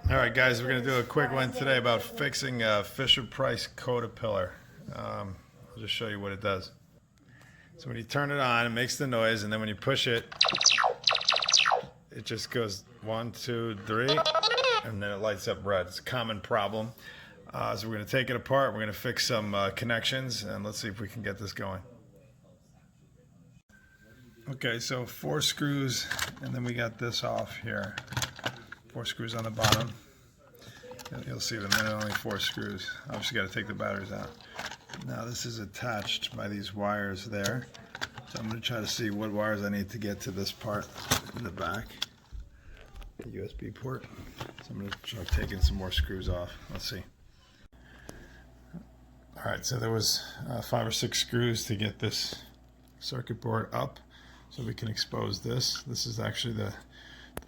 Alright guys, we're going to do a quick one today about fixing Fisher-Price Codapillar. I'll just show you what it does. So when you turn it on, it makes the noise, and then when you push it, it just goes 1, 2, 3, and then it lights up red. It's a common problem. So we're going to take it apart, we're going to fix some connections, and let's see if we can get this going. Okay, so 4 screws, and then we got this off here. 4 screws on the bottom. You'll see the minute only 4 screws. Obviously got to take the batteries out. Now this is attached by these wires there. So I'm going to try to see what wires I need to get to this part in the back. The USB port. So I'm going to try taking some more screws off. Let's see. Alright, so there was 5 or 6 screws to get this circuit board up so we can expose this. This is actually the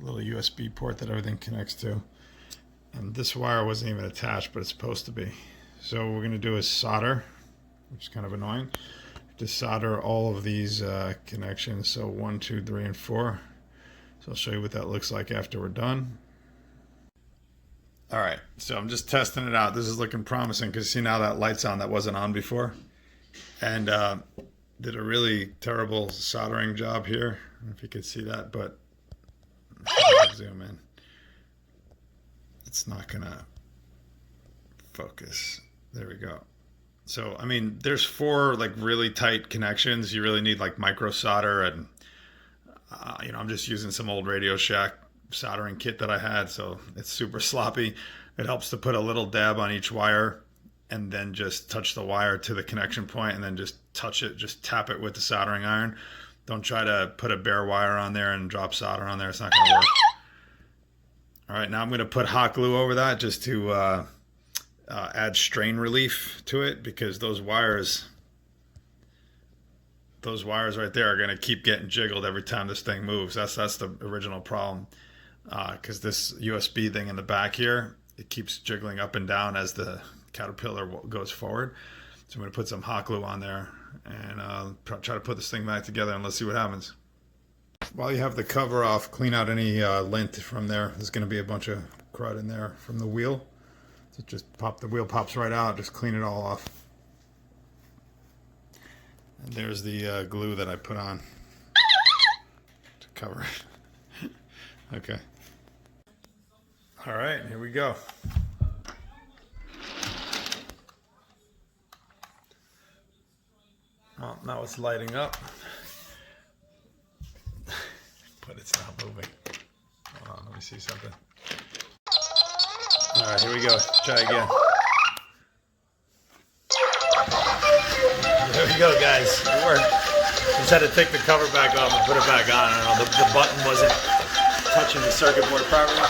little USB port that everything connects to. And this wire wasn't even attached, but it's supposed to be. So what we're going to do is solder, which is kind of annoying. To solder all of these connections, so 1, 2, 3, and 4. So I'll show you what that looks like after we're done. Alright, so I'm just testing it out. This is looking promising because see now that light's on that wasn't on before. And did a really terrible soldering job here. I don't know if you could see that, but zoom in. It's not gonna focus. There we go. So I mean there's 4 like really tight connections. You really need like micro solder, and you know, I'm just using some old Radio Shack soldering kit that I had, so it's super sloppy. It helps to put a little dab on each wire and then just touch the wire to the connection point and then just touch it, just tap it with the soldering iron. Don't try to put a bare wire on there and drop solder on there. It's not gonna work. Alright, now I'm going to put hot glue over that just to add strain relief to it, because those wires right there are going to keep getting jiggled every time this thing moves. That's the original problem, because this USB thing in the back here, it keeps jiggling up and down as the Caterpillar goes forward. So I'm going to put some hot glue on there and try to put this thing back together, and let's see what happens. While you have the cover off, clean out any lint from there. There's going to be a bunch of crud in there from the wheel. So just the wheel pops right out, just clean it all off. And there's the glue that I put on to cover it. Okay. All right, here we go. Oh, now it's lighting up. But it's not moving. Hold on, let me see something. All right, here we go. Try again. There we go, guys. It worked. Just had to take the cover back off and put it back on. I don't know, the button wasn't touching the circuit board properly.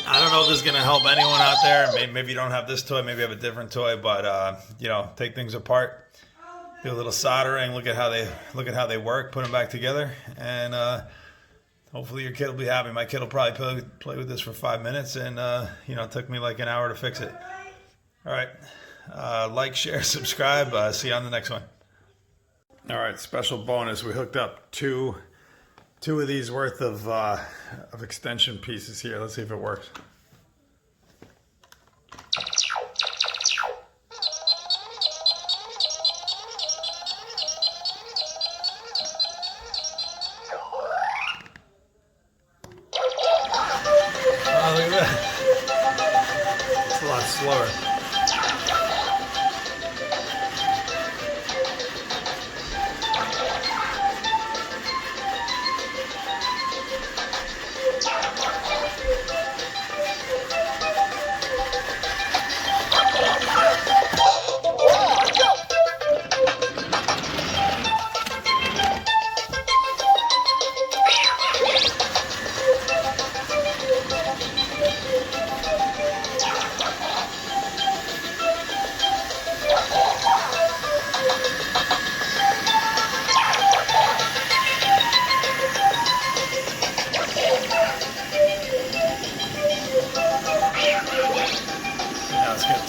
I don't know if this is going to help anyone out there. Maybe you don't have this toy, maybe you have a different toy, but you know, take things apart, do a little soldering, look at how they work, put them back together, and hopefully your kid will be happy. My kid will probably play with this for 5 minutes, and you know, it took me like an hour to fix it. All right, like, share, subscribe. See you on the next one. All right, special bonus. We hooked up two of these worth of extension pieces here. Let's see if it works. Oh, look at that. It's a lot slower.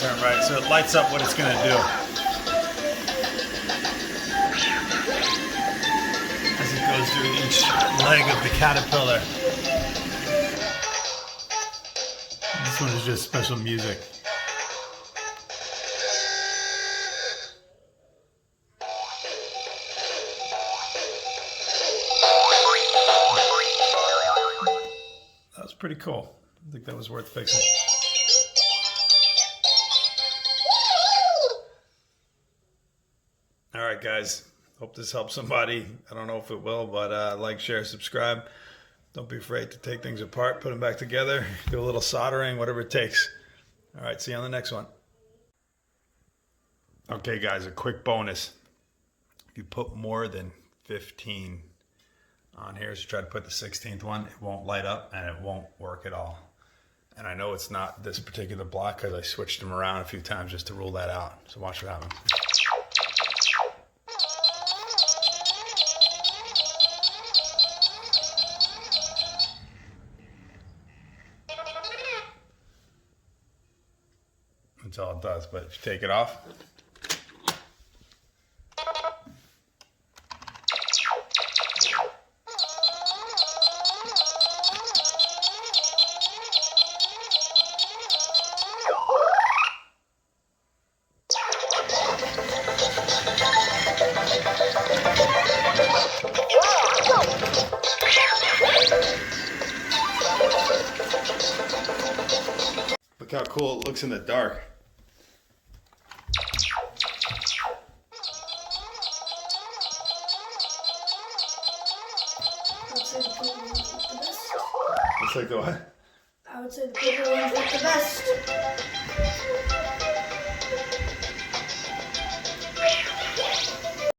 turn right, so it lights up what it's going to do. As it goes through each leg of the caterpillar. This one is just special music. That was pretty cool. I think that was worth fixing. All right, guys. Hope this helps somebody. I don't know if it will, but like, share, subscribe. Don't be afraid to take things apart, put them back together, do a little soldering, whatever it takes. All right, see you on the next one. Okay, guys, a quick bonus. If you put more than 15 on here, so try to put the 16th one, it won't light up and it won't work at all. And I know it's not this particular block because I switched them around a few times just to rule that out. So watch what happens. That's all it does, but if you take it off, look how cool it looks in the dark. Looks like the purple ones look the best. Looks like the what? I would say the purple ones look the best.